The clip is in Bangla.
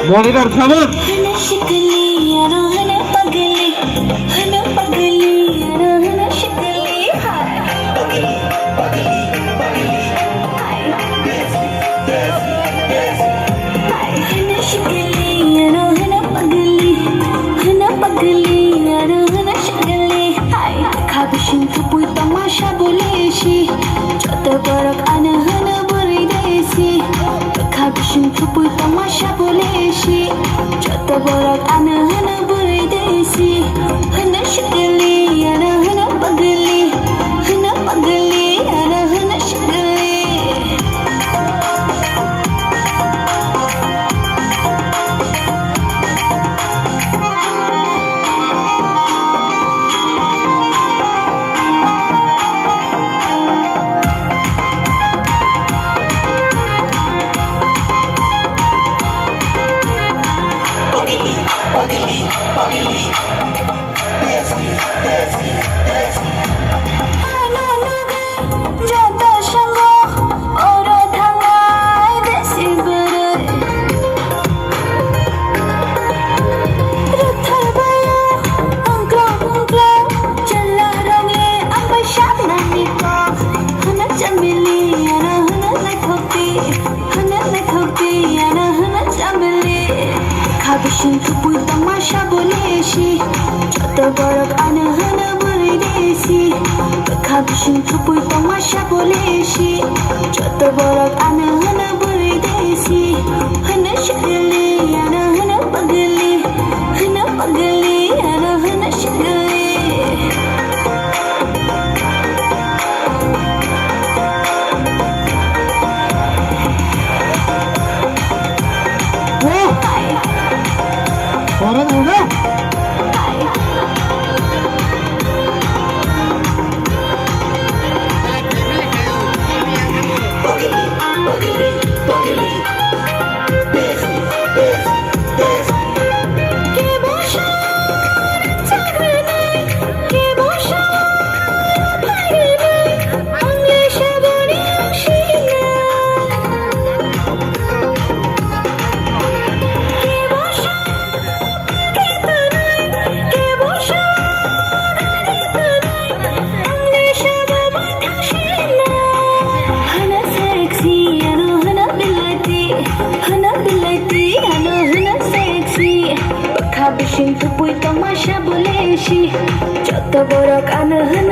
মনিটর খবর तमाशा बोलेशी যত বড় আনহন বলি দেশি খাবিশিন থুপুই তমাশা বলেছি যত বড় আনহন বলি দেশি হনা শিকলি আনহন পাগলি আনহন শিকলি খাবিশিন থুপুই তমাশা বলেছি যত বড় আনহন বলি দেশি খাবিশিন থুপুই তমাশা বলেছি যত বড় আনহন বলি দেশি হনা শিকলি আনহন পাগলি আনহন শিকলি খাবিশিন থুপুই তমাশা বলেছি যত বড় আনহন